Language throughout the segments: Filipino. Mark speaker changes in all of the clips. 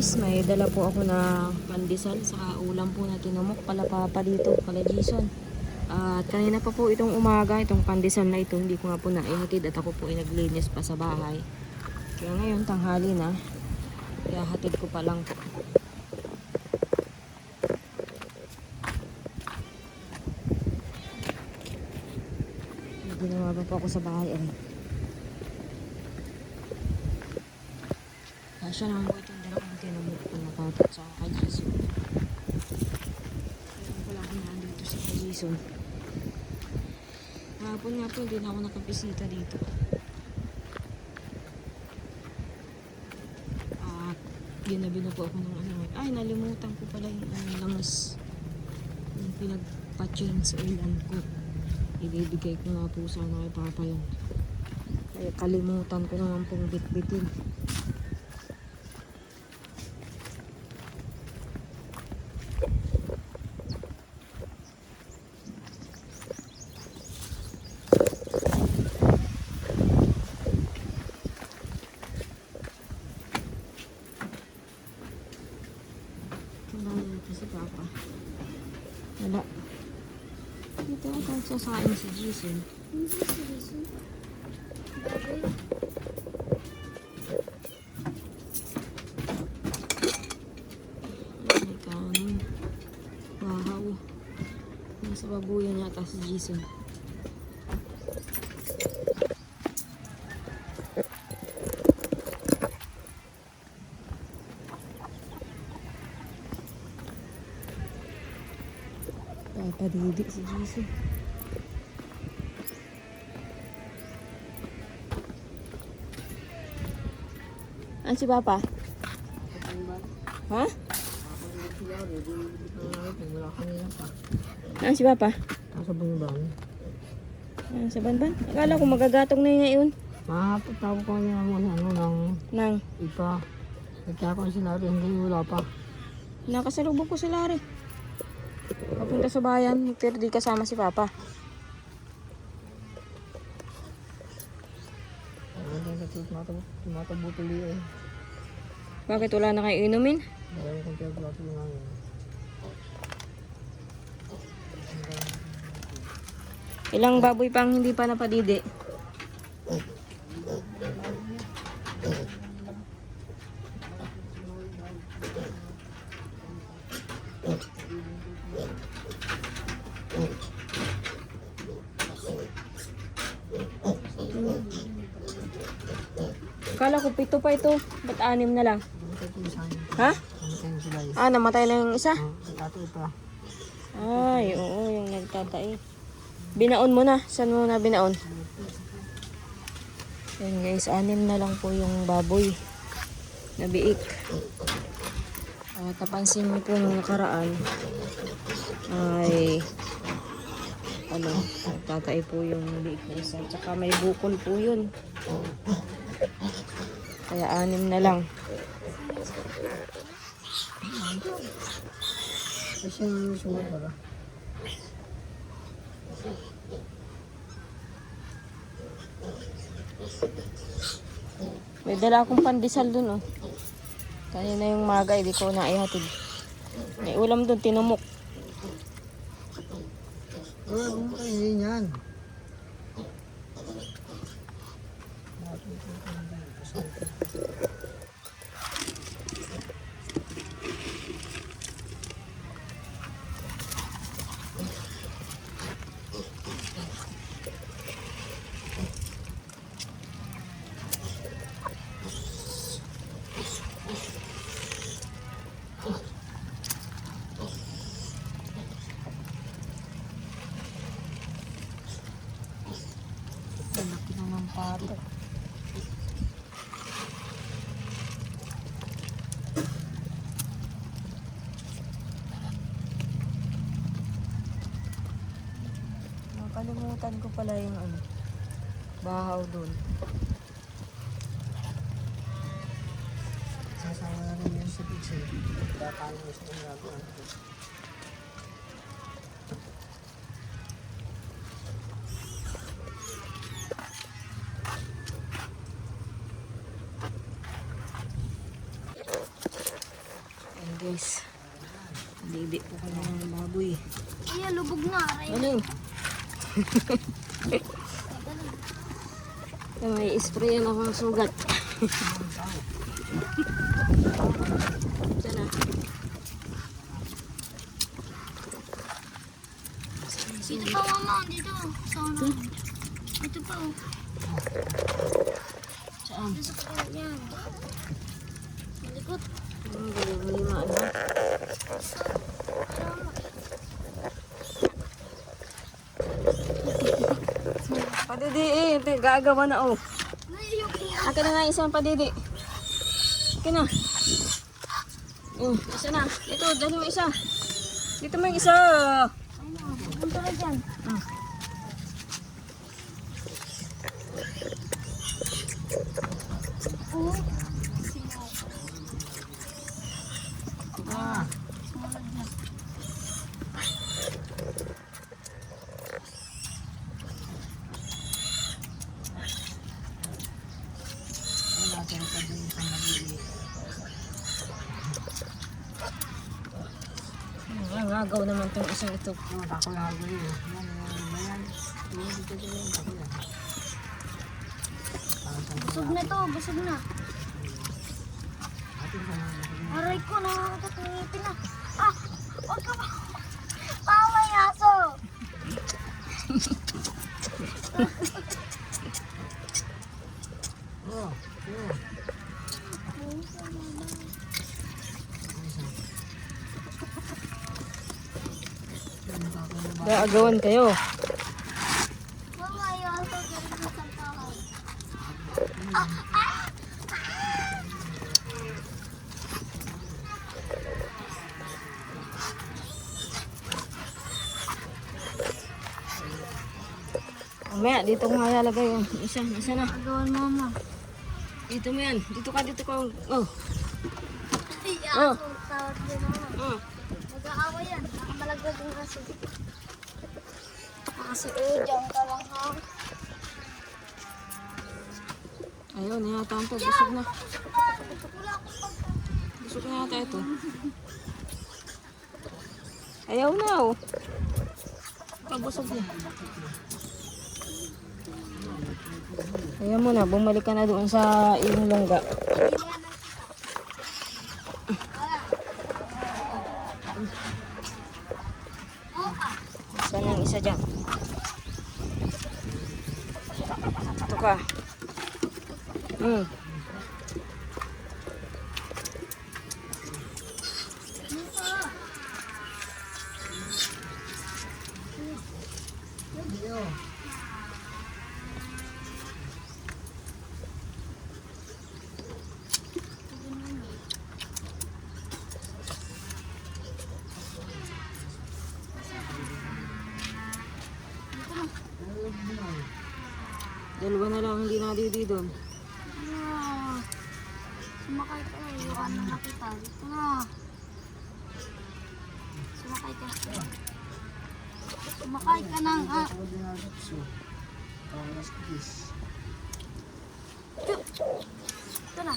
Speaker 1: guys, may dala po ako na pandesal sa ulam po na tinumok pala papa dito, pala Jason. At kanina pa po itong umaga, itong pandesal na ito, hindi ko nga po naihatid at ako po ay naglinis pa sa bahay. Kaya ngayon, tanghali na, kaya hatid ko pa lang po. Ginawa pa po ako sa bahay eh. Siya naman po itong dalawang tinamot po na patot sa kay Jason. Kaya pala ako na dito sa kay Jason. Hapon nga po hindi na ako nakapisita dito. At ginabi na po ako ng ano. Ay, nalimutan ko pala yung langas. Yung pinagpa-chain sa ulan ko. Ibibigay ko nga po sana kay Papa yun. Kaya kalimutan ko naman pong bitbitin. Si Papa. Wala. Dito ako sasain si Jason.
Speaker 2: Hindi si Jason. Baboy.
Speaker 1: May kanin. Wow. Nasa babuyan yata si Jason. Padidi si Jason. Ano si Papa? Ha? Ano si Papa?
Speaker 3: Sa banban.
Speaker 1: Sa banban? Akala ko magagatong na yun ngayon.
Speaker 3: Mapatawag ko niya ng
Speaker 1: Nang?
Speaker 3: ipa. Kaya ko sinabi, hindi wala pa.
Speaker 1: Nakasalubog ko si Larry. Papunta sa bayan, pero di kasama si Papa.
Speaker 3: Tumatabo-tuloy eh.
Speaker 1: Bakit wala na kayo inumin?
Speaker 3: Marami kong pinagpatuloy namin.
Speaker 1: Ilang baboy pang hindi pa napadidi? Kala ko 7 pa ito. Ba't 6 na lang? Ha? Namatay na yung isa? Ay, oo, yung nagtatai. Binaon mo na. Saan mo na binaon? Yan guys, 6 na lang po yung baboy na biik. Napansin niyo po nung nakaraan ay nagtatai po yung biik na isa. Tsaka may bukol po yun. Kaya 6 na lang.
Speaker 3: Kasi yung sumat ba?
Speaker 1: May dala akong pandesal dun oh. Kanina yung maga, hindi ko na ihatid. May ulam dun, tinumok.
Speaker 3: Kung kainin yan.
Speaker 1: Laki naman pato. Nakalimutan ko pala yung bahaw dun.
Speaker 3: Sasama na rin yun sa pizza. Kakain mo sa ginagawa.
Speaker 1: guys. Didi po kayo ng baboy.
Speaker 2: Iya, lubog na. Aray.
Speaker 1: Ano? May spray na akong sugat. Sana.
Speaker 2: Dito pa, mama. Dito. Sana. Dito pa, oh.
Speaker 1: Saan?
Speaker 2: Dito sa kalat yan. Malikot.
Speaker 1: Galing-galing ano? Padidi gagawa na oh.
Speaker 2: Naiyak niya.
Speaker 1: Akin na nga isang padidi. Akin na. Isa na. Ito, dali mo isa. Dito mo yung isa.
Speaker 2: Ano, punta na dyan. Oh. Singaw.
Speaker 3: Ah,
Speaker 2: Sumunod na.
Speaker 3: wala tayo sa din sa maliliit.
Speaker 1: Ngagaw naman itong isang ito.
Speaker 3: Ano, tako na ako yun. Yan. Dito yun. Tako yan.
Speaker 2: Busog na to, busog na.
Speaker 3: Atin sa mga
Speaker 2: Aray ko, nakakatungipin na. Ah, huwag ka pa. Tama yung aso.
Speaker 3: oh, yeah.
Speaker 1: Gaagawan kayo.
Speaker 2: Mama, yung aso galing sa sampahan.
Speaker 1: Mamaya, dito ko nga ilalagay yung isa. Isa na.
Speaker 2: Agawan, mama.
Speaker 1: Dito mo yan. Dito ka. Oh.
Speaker 2: Ay,
Speaker 1: Oh.
Speaker 2: aso. Tawag din, mama.
Speaker 1: Oh.
Speaker 2: Mag-aawa yan. Nakamalaglag yung aso. Aso, diyan ka lang, ha?
Speaker 1: Ayun, yata ito. Busog na.
Speaker 2: Wala akong pagka.
Speaker 1: Busog na yata ito. Ayaw na oh. Pabusog na. Ayaw mo na. Bumalik ka na doon sa iyong longga. Saan ang isa dyan? Ito ka. Dalawa na lang hindi nadidi doon.
Speaker 2: Ah, sumakay ka na. Yung ano nakita. Dito na. Sumakay ka. Sumakay ka na. Ah.
Speaker 3: Ako din ang so. Mas kiss.
Speaker 2: Ito na.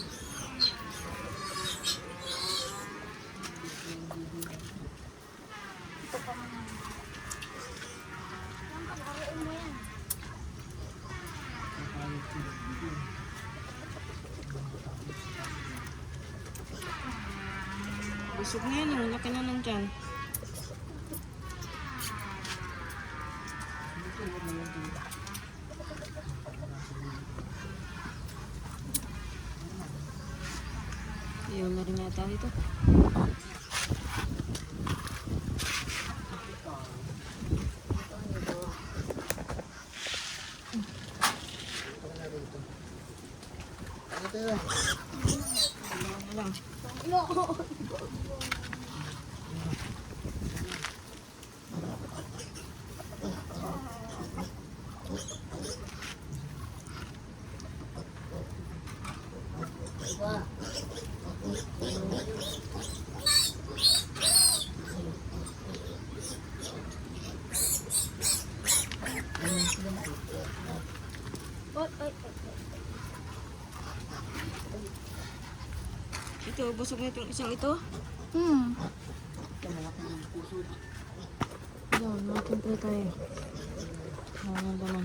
Speaker 2: Ito pa nga. Yan, pag-arain mo yan.
Speaker 1: Busog na yan oh. Laki na lang dyan. Ayaw na rin yata ito.
Speaker 3: Ito yun.
Speaker 1: Ano lang. Ito, busog na itong isang ito. Yan, makintry tayo. Ayan naman.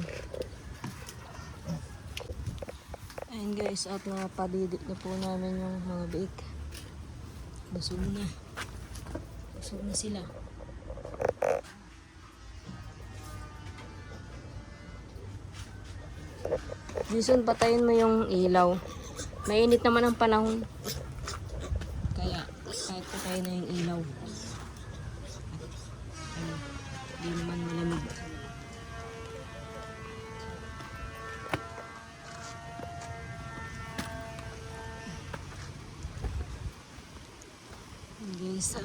Speaker 1: Ayun guys, at napadidip na po namin yung mga biik. Busog na. Busog na sila. Jason, patayin mo yung ilaw. Mainit naman ang panahon. Kaya, kahit patayin na yung ilaw. Ayun, di naman malamig. Guys,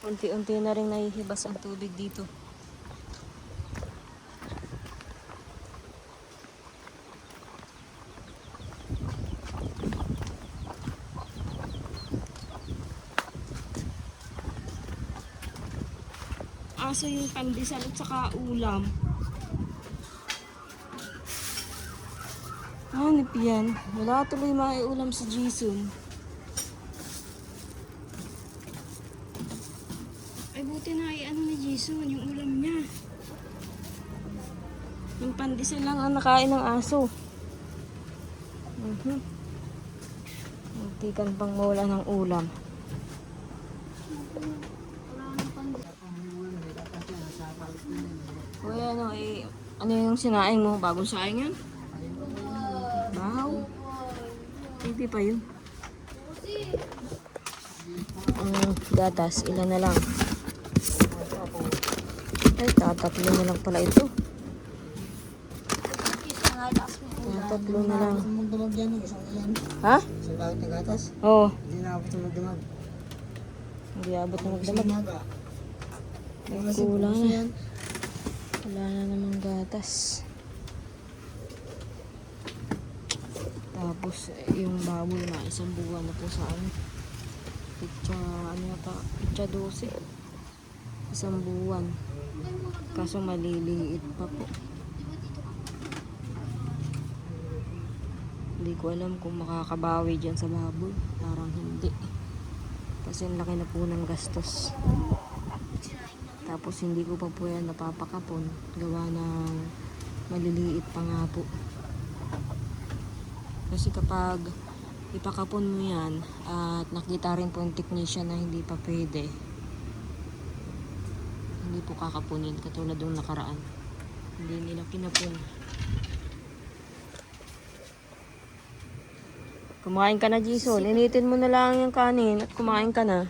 Speaker 1: unti-unti na rin nahihibas ang tubig dito. Aso yung pandesal at saka ulam. Hanip yan. Wala tuloy maiulam si Jason. Ay buti na ano ni Jason, yung ulam niya. Yung pandesal lang ang nakain ng aso. Muntikan pang mawala ng ulam. Uy, ano yung sinaing mo? Bagong saing yan? Bahaw. Hindi pa yun. Gatas, ilan na lang? Ay, tatatlo na lang pala ito. Tatatlo na lang. Ha?
Speaker 3: Isang bakit na gatas?
Speaker 1: Oo.
Speaker 3: Hindi na ako tumagdamag.
Speaker 1: Hindi abot na magdamag. Ay, kulang na. Wala na namang gatas. Tapos, yung baboy na isang buwan na po sa ano. Pitsa 12. Isang buwan. Kaso maliliit pa po. Hindi ko alam kung makakabawi dyan sa baboy. Parang hindi. Kasi ang laki na po ng gastos. Tapos hindi ko pa po yan napapakapon. Gawa ng maliliit pa nga po. Kasi kapag ipakapon mo yan at nakita rin po yung technician na hindi pa pwede, hindi po kakapunin katulad ng nakaraan. Hindi nila kinapon. Kumain ka na, Jason. Initin mo na lang yung kanin at kumain ka na.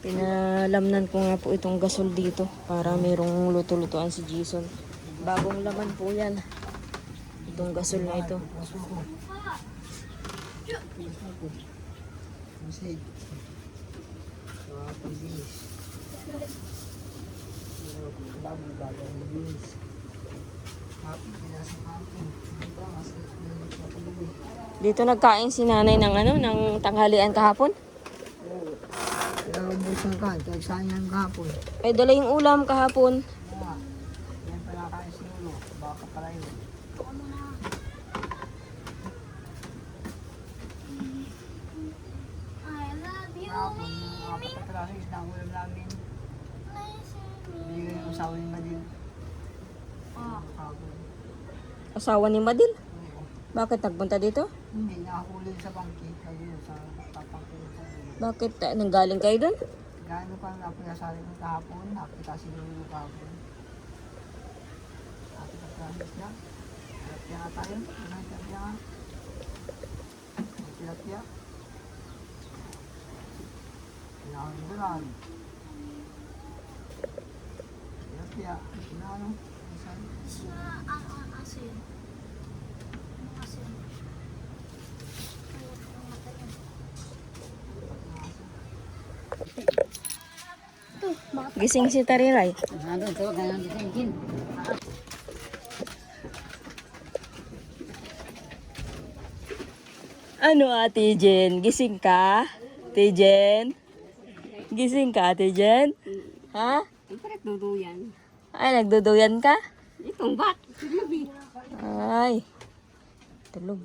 Speaker 1: Pinalamnan ko nga po itong gasol dito para mayroong luto-lutuan si Jason. Bagong laman po yan. Itong gasol na ito.
Speaker 3: Masig. Pagbilis. Bagong bilis.
Speaker 1: Dito nagkain si nanay ng ng tanghalian kahapon.
Speaker 3: Ubus na ka, saan yan kahapon?
Speaker 1: Ay, dala yung ulam kahapon.
Speaker 3: Yan pala kain sinulo, baka pala yun.
Speaker 2: I love you,
Speaker 3: Kahapon, mga kapatalasin, isang ulam namin. Bigay yung usawa ni Madil. Kahapon.
Speaker 1: Asawa ni Madil. Bakit nagpunta dito?
Speaker 3: Hindi, nakakulin sa bangkit. Ayun, sa papangkulin sa ulo.
Speaker 1: Bakit nanggaling kayo doon?
Speaker 3: Gaano pa napinasali ko kahapon, nakita sinulo kahapon. Ate kapatalasin na. Tilapia nga tayo. Ano, tilapia nga. Tilapia. Pinakang bulan. Tilapia. Pinakang isan.
Speaker 2: ang asin. Ang asin.
Speaker 1: Gising si Tariray.
Speaker 3: Ano to? Ganyan disingkin.
Speaker 1: Ano, Ate Jen? Gising ka? Ate Jen? Gising ka, Ate Jen? Ha?
Speaker 3: Siyempre, duduyan.
Speaker 1: Ay, nagduduyan ka?
Speaker 3: Itong bat. Sinabi.
Speaker 1: Ay. Tulog.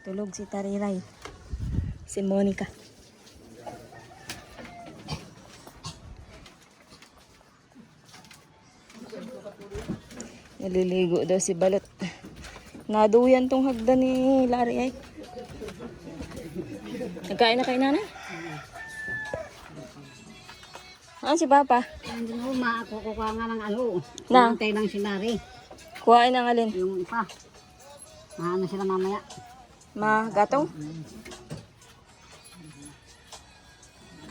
Speaker 1: Tulog si Tariray. Si Monica. Naliligo daw si Balot. Naduyan tong hagdan ni Larry ay. Nagkain na kay nanay? Ah, si Papa.
Speaker 3: Hindi mo kukuha nga ng ano.
Speaker 1: Na?
Speaker 3: Antay ng sinari.
Speaker 1: Kuhain ng alin?
Speaker 3: Yung ipa. Maano sila mamaya.
Speaker 1: Ma, gatong?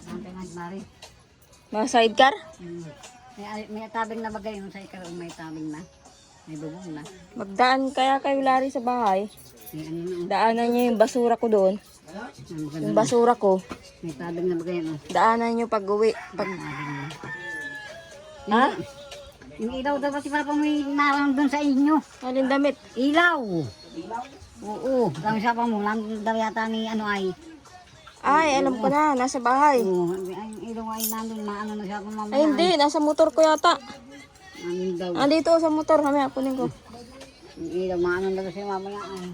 Speaker 3: Antay ng sinari.
Speaker 1: Ma, sidecar?
Speaker 3: May tabing na bagay yung sa ikaroon may tabing na. May bubong na.
Speaker 1: Magdaan kaya kayo Larry sa bahay.
Speaker 3: May ano na.
Speaker 1: Daanan niyo yung basura ko doon. Yung basura ko,
Speaker 3: May tabing na bagay ano.
Speaker 1: daanan niyo pag uwi. Pag...
Speaker 3: Tabing na.
Speaker 1: Ha?
Speaker 3: Yung ilaw daw ba si Papa may naroon doon sa inyo?
Speaker 1: Alin damit?
Speaker 3: Ilaw! Oo. Dami sa pa mo. Nandun daw yata ni ano ay.
Speaker 1: Ay, alam ko na. Nasa bahay.
Speaker 3: Oo. Yung ilaw ay nandun. Maano na siya pa mamaya.
Speaker 1: Ay, hindi. Nasa motor ko yata.
Speaker 3: Nandun daw.
Speaker 1: Andito sa motor. Mamaya, kunin ko.
Speaker 3: Yung ilaw maano daw siya mamaya ay.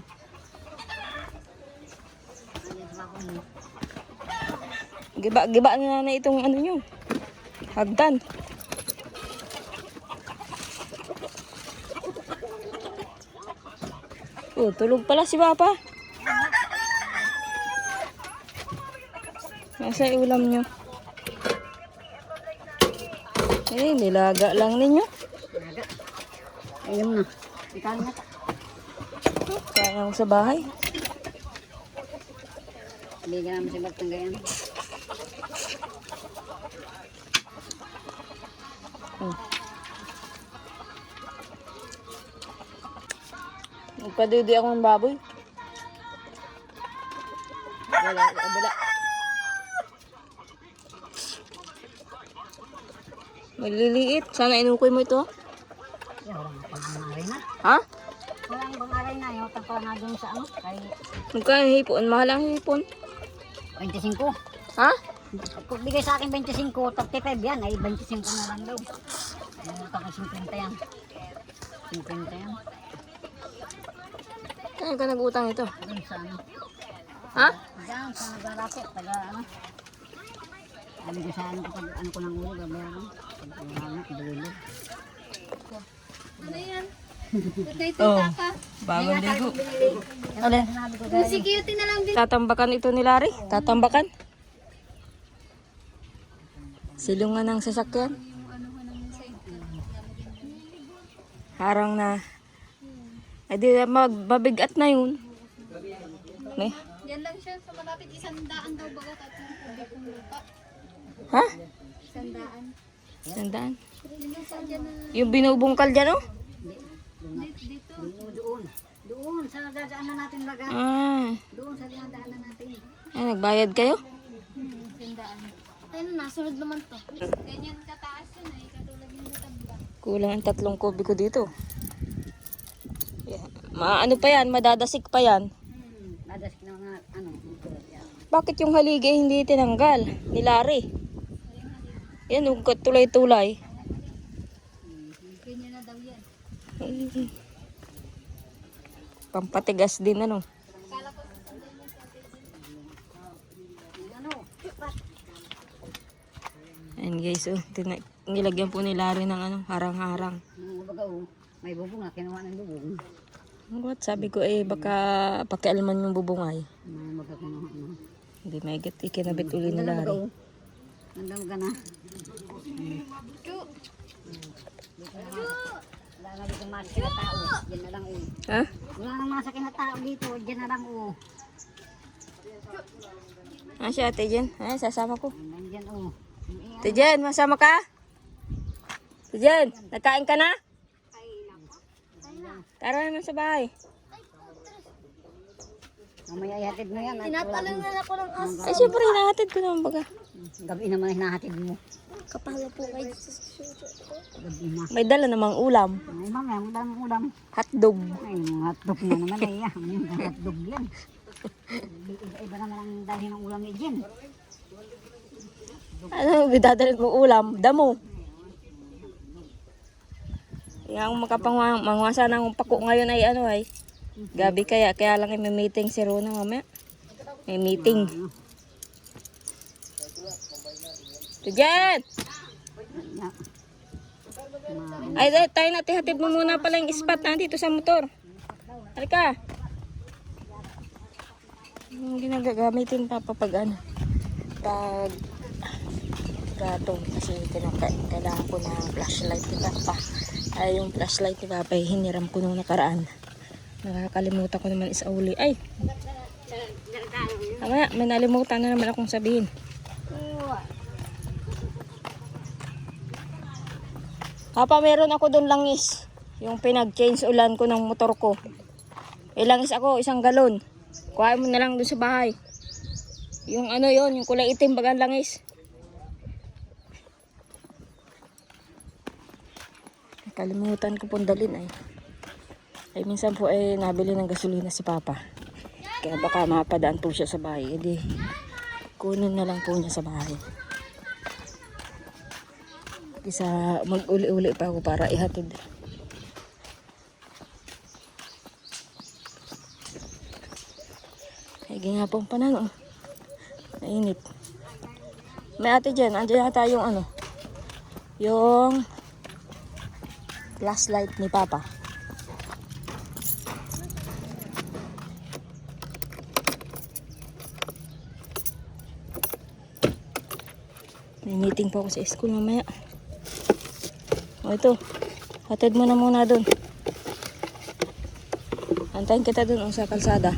Speaker 1: Giba na na itong ano nyo. Hagdan. Oh, tulog pala si Papa. Nasa ulam nyo. Eh, nilaga lang ninyo.
Speaker 3: Ayun na. Ikaw na.
Speaker 1: Kaya ako sa bahay.
Speaker 3: Hindi ka naman siya magtanggayan.
Speaker 1: Hmm. Nagpadidi ako ng baboy. Wala. Maliliit. Sana inukoy mo ito.
Speaker 3: Walang pangaray na.
Speaker 1: Ha?
Speaker 3: Walang pangaray na. Yung tangko na dun sa ano. Kay
Speaker 1: Magkano hipon? Mahal ang hipon.
Speaker 3: 25.
Speaker 1: Ha?
Speaker 3: Kung bigay sa akin 25, 35 yan. Ay 25 na lang daw. Ayun pa kay 50 yan. 50 yan.
Speaker 1: Saan ka nag-utang ito?
Speaker 3: Ayun sa ano.
Speaker 1: Ha?
Speaker 3: Diyan sa nagarapit. Taga ano. Sabi ko sa ano kapag ano ko ng ulo. Gabayaran. Pag ano. Pag-ulo.
Speaker 2: Ano yan?
Speaker 1: Oh, bagong ligo. Alin?
Speaker 3: Sinabi ko
Speaker 2: Si Cutie na lang din.
Speaker 1: Tatambakan ito ni Larry? Tatambakan? Silungan ng sasakyan? Harang na. Ay di mabigat na yun. May.
Speaker 2: Yan lang siya sa malapit. 100 daw baga tatlong kubik ng lupa.
Speaker 1: Ha?
Speaker 2: 100.
Speaker 1: Sandaan.
Speaker 2: Yun yung sa dyan na
Speaker 1: Yung binubungkal dyan oh?
Speaker 2: dito.
Speaker 3: doon. Doon sa dadaan na natin baga.
Speaker 1: Ah.
Speaker 3: Doon sa dadaan na natin.
Speaker 1: Ay, nagbayad kayo?
Speaker 2: 100. Ayun na, sunod naman to. Ganyan kataas yun ay katulad yung natamba.
Speaker 1: Kulang ang 3 kubiko dito. Yeah. Ano pa yan? Madadasik pa yan.
Speaker 3: Dadas na nga ano. Yan.
Speaker 1: Bakit yung haligi hindi tinanggal? Ni Larry. Yan, tulay-tulay.
Speaker 2: Ganyan na daw yan.
Speaker 1: Pampatigas din ano.
Speaker 3: Ano?
Speaker 1: Ayan guys, oh, nilagyan po ni Larry ng ano, harang-harang.
Speaker 3: Nung baga may bubong na kinuha ng bubong.
Speaker 1: What? Sabi ko baka pakialaman yung bubungay.
Speaker 3: May baga kinuha na.
Speaker 1: Hindi may ikinabit uli ni Larry.
Speaker 3: Nandang baga na. Wala na dito masakit na tao. Diyan na lang
Speaker 1: Ha?
Speaker 3: Wala nang masakit na tao dito. Diyan na lang
Speaker 1: Ah, si Ate Jen. Ay, sasama ko.
Speaker 3: Nandyan
Speaker 1: Ate Jen, masama ka? Ate Jen, nagkain ka na? Tara naman sa bahay.
Speaker 3: Mamaya ihatid mo yan.
Speaker 2: Tinatalangan ako ng as.
Speaker 1: Ay, syempre, hinahatid ko naman baga.
Speaker 3: Gabi naman hinahatid mo.
Speaker 2: Kapala po kayo.
Speaker 3: Gabi na.
Speaker 1: May dala namang ulam.
Speaker 3: Ay mamaya, ang daming ulam.
Speaker 1: Hotdog.
Speaker 3: Ay, mga hotdog na naman ay yung hotdog yan. Iba naman ang dahil ng ulam ni Jen.
Speaker 1: Ano, bidadalhin mo ulam? Damo. Yung makapangwasa ng pako ngayon ay ano ay. Gabi kaya lang may meeting si Rona mamaya. May meeting. Tujan! Ay, tayo natin hatid mo muna pala yung spot na dito sa motor. Halika. Yung ginagagamitin papa pag ano. Pag gatong kasi kailangan ko na flashlight ni Papa. Ay, yung flashlight ni Papa ay hiniram ko nung nakaraan. Nakakalimutan ko naman isauli. Ay! Mamaya, may nalimutan na naman akong sabihin. Papa, meron ako doon langis. Yung pinag-change ulan ko ng motor ko. Langis ako, 1 galon. Kuhain mo na lang doon sa bahay. Yung ano yon, yung kulay itim bagang langis. Kalimutan ko pong dalhin ay minsan po ay nabili ng gasolina si Papa. Kaya baka mapadaan po siya sa bahay. Edi kunin na lang po niya sa bahay. Isa mag-uli-uli pa ako para ihatid. Ay nga pong panan Mainit. May ate dyan. Andiyan yata yung ano. Yung flashlight ni Papa. May meeting pa ako sa school mamaya. O ito. Hatid mo na muna dun. Antayin kita dun sa kalsada.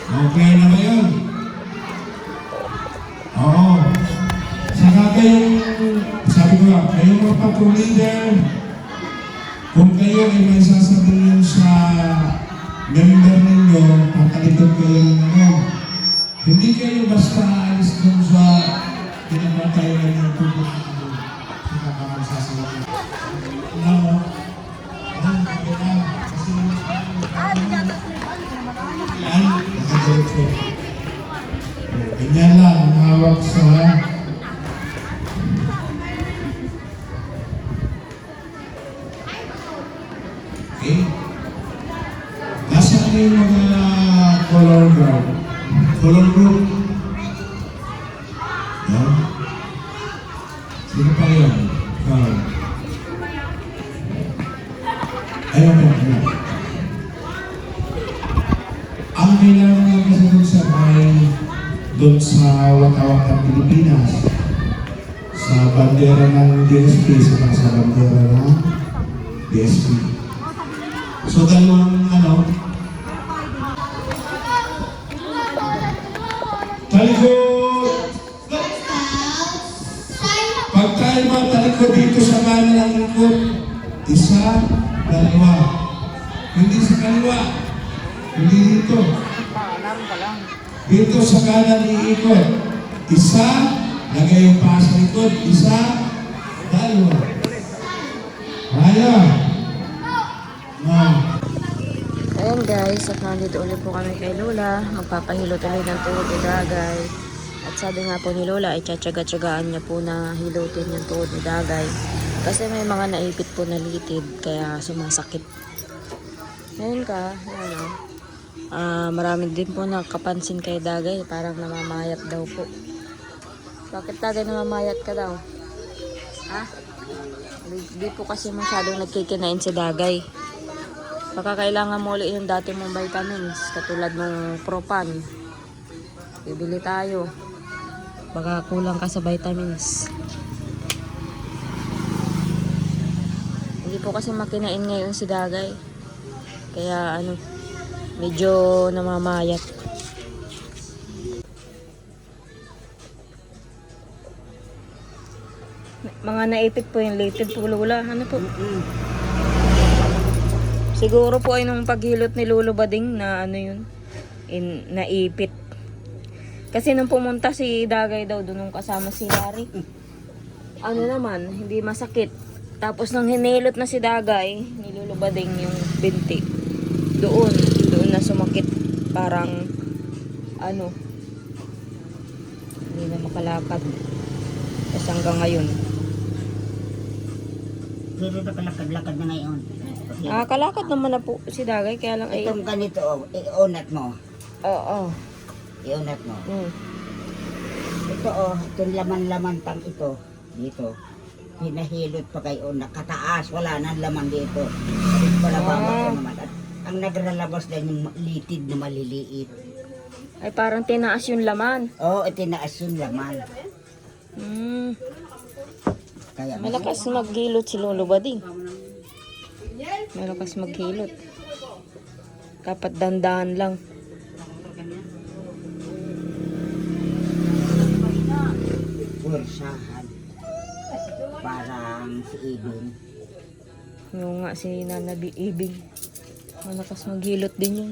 Speaker 4: Okay na ba yun? Oo. Saka kayong, sabi ko nga, kayong mga pag-leader, kung kayo ay may sasabihin sa member ninyo, patalikod kayo ng ano. Hindi kayo basta alis dun sa pinagmatayan ng tubig ninyo. Saka ka magsasabihin. Ano? Ano? Kasi yan, nakadiretso. Ganyan lang, ang hawak sa okay. Nasaan yung mga color guard? Color group? Yan. Sino pa yun? Ayaw po, ayaw. Ang kailangan lang kasi doon sa doon sa Waka-Waka, Pilipinas, sa bandera ng DSP, sa bandera ng DSP. So dalawang talikod! Pag tayo mga talikod dito sa kanan ng likod, 1, 2, hindi sa kaliwa. Hindi dito. Dito sa kanan iikot. 1, lagay yung paa sa likod. 1, 2. Kaya.
Speaker 1: Ayan guys, at nandito ulit po kami kay Lola. Magpapahilot ulit ng tuhod ni Dagay. At sabi nga po ni Lola, ay tsatsaga-tsagaan niya po na hilutin yung tuhod ni Dagay. Kasi may mga naipit po na litid, kaya sumasakit. Ngayon ka, maraming din po nakapansin kay Dagay, parang namamayat daw po. Bakit Dagay namamayat ka daw? Ha? Di po kasi masyadong nagkikinain si Dagay. Baka kailangan mo ulit yung dati mong vitamins, katulad ng Propan. Bibili tayo. Baka kulang ka sa vitamins. Hindi po kasi makinain ngayon si Dagay. Kaya medyo namamayat. Mga naipit po yung litid po, Lola. Ano po? Siguro po ay nung paghilot ni Lolo Bading na naipit. Kasi nung pumunta si Dagay daw doon nung kasama si Larry. ano naman, hindi masakit. Tapos nang hinilot na si Dagay, nilulubading yung binti. Doon na sumakit. Parang, ano, hindi na makalakad. Tapos hanggang ngayon.
Speaker 3: Pero nakalakad-lakad na ngayon.
Speaker 1: Kalakad naman na po si Dagay, kaya lang ay...
Speaker 3: Itong ganito, i-unat mo.
Speaker 1: Oo.
Speaker 3: I-unat mo. Ito itong laman-laman tang ito. Dito. Hinahilot pa kayo nakataas. Wala nang laman dito. Palababa ko naman. At ang nagralabas din yung litid na maliliit.
Speaker 1: Ay parang tinaas yung laman.
Speaker 3: Itinaas yung laman. Kaya
Speaker 1: Malakas maghilot si Lolo Bading. Malakas maghilot. Dapat dandahan lang.
Speaker 3: pwersahan. Parang si Ibing.
Speaker 1: Yung nga si Nana Ibing. Malakas maghilot din yun.